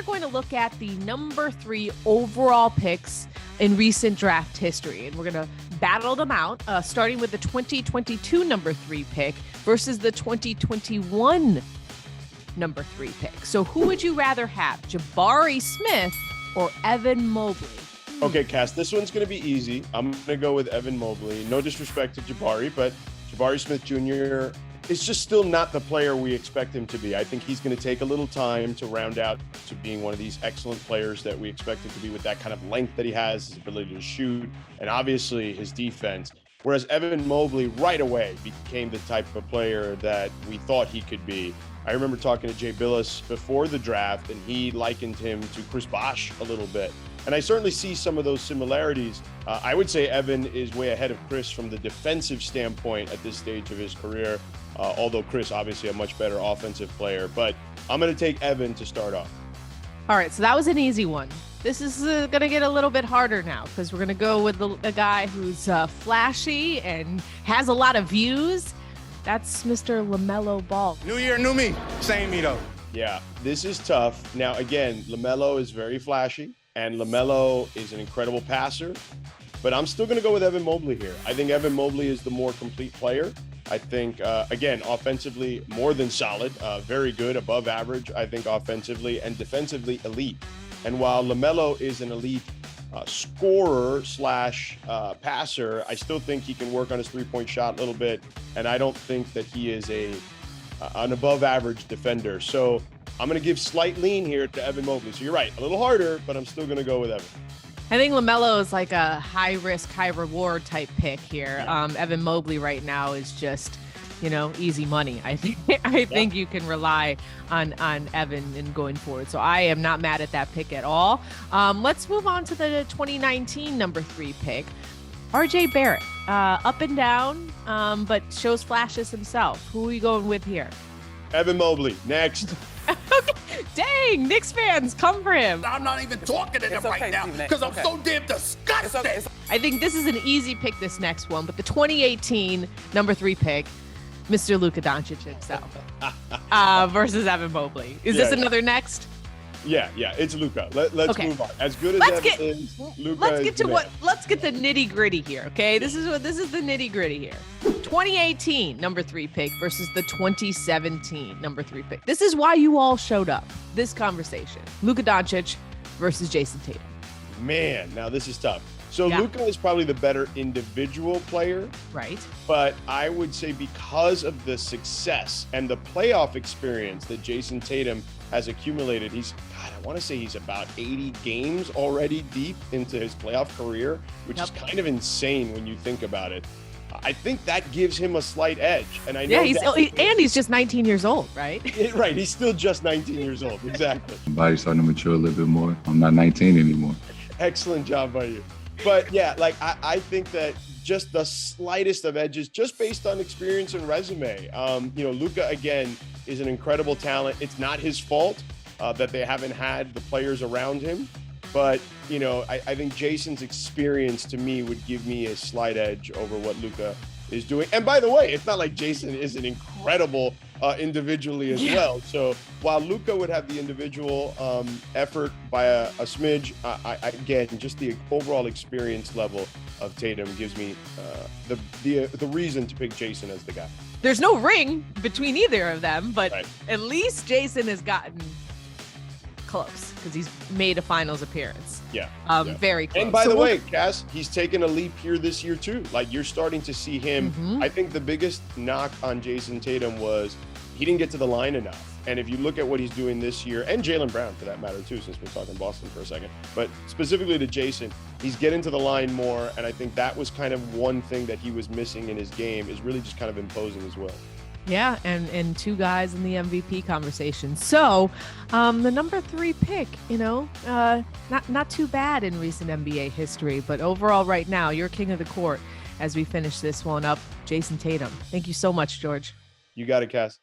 going to look at the number 3 overall picks in recent draft history. And we're going to battle them out, starting with the 2022 number 3 pick versus the 2021 number 3 pick. So who would you rather have, Jabari Smith or Evan Mobley? Okay, Cass, this one's going to be easy. I'm going to go with Evan Mobley. No disrespect to Jabari, but Jabari Smith Jr. is just still not the player we expect him to be. I think he's going to take a little time to round out to being one of these excellent players that we expect him to be, with that kind of length that he has, his ability to shoot, and obviously his defense. Whereas Evan Mobley right away became the type of player that we thought he could be. I remember talking to Jay Billis before the draft, and he likened him to Chris Bosh a little bit. And I certainly see some of those similarities. I would say Evan is way ahead of Chris from the defensive standpoint at this stage of his career, although Chris obviously a much better offensive player. But I'm going to take Evan to start off. All right, so that was an easy one. This is going to get a little bit harder now because we're going to go with a guy who's flashy and has a lot of views. That's Mr. LaMelo Ball. New year, new me. Same me, though. Yeah, this is tough. Now, again, LaMelo is very flashy, and LaMelo is an incredible passer. But I'm still going to go with Evan Mobley here. I think Evan Mobley is the more complete player. I think, again, offensively, more than solid, very good, above average, I think, offensively, and defensively elite. And while LaMelo is an elite scorer slash passer, I still think he can work on his three-point shot a little bit. And I don't think that he is an above average defender. So I'm going to give slight lean here to Evan Mobley. So you're right, a little harder, but I'm still going to go with Evan. I think LaMelo is like a high risk, high reward type pick here. Yeah. Evan Mobley right now is just, easy money. I think you can rely on Evan in going forward. So I am not mad at that pick at all. Let's move on to the 2019 number 3 pick. RJ Barrett, up and down, but shows flashes himself. Who are you going with here? Evan Mobley, next. Okay. Dang, Knicks fans, come for him. I'm not even talking to him right now because I'm so damn disgusted. I think this is an easy pick, this next one, but the 2018 number 3 pick, Mr. Luka Doncic himself, versus Evan Mobley. Is this another next? Yeah, it's Luka. Let's move on. As good as Evan is, Luka. Let's get the nitty gritty here. Okay, this is the nitty gritty here. 2018 number 3 pick versus the 2017 number 3 pick. This is why you all showed up. This conversation: Luka Doncic versus Jason Tatum. Man, now this is tough. So Luka is probably the better individual player, right? But I would say because of the success and the playoff experience that Jason Tatum has accumulated, I want to say he's about 80 games already deep into his playoff career, which is kind of insane when you think about it. I think that gives him a slight edge. And I know he's just 19 years old, right? Right. He's still just 19 years old. Exactly. My body's starting to mature a little bit more. I'm not 19 anymore. Excellent job by you. But yeah, I think that just the slightest of edges, just based on experience and resume. Luka, again, is an incredible talent. It's not his fault that they haven't had the players around him. But, I think Jason's experience to me would give me a slight edge over what Luka is doing. And by the way, it's not like Jason is an incredible individually as well. So while Luka would have the individual effort by a smidge, again, just the overall experience level of Tatum gives me the reason to pick Jason as the guy. There's no ring between either of them, but at least Jason has gotten close because he's made a finals appearance. Very close. And by the way, Cass, he's taken a leap here this year too. Like, you're starting to see him. I think the biggest knock on Jason Tatum was he didn't get to the line enough. And if you look at what he's doing this year, and Jaylen Brown for that matter too, since we're talking Boston for a second, but specifically to Jason, he's getting to the line more. And I think that was kind of one thing that he was missing in his game, is really just kind of imposing as well. Yeah, and 2 guys in the MVP conversation. So the number 3 pick, not too bad in recent NBA history, but overall right now, you're king of the court as we finish this one up. Jason Tatum. Thank you so much, George. You got it, Cass.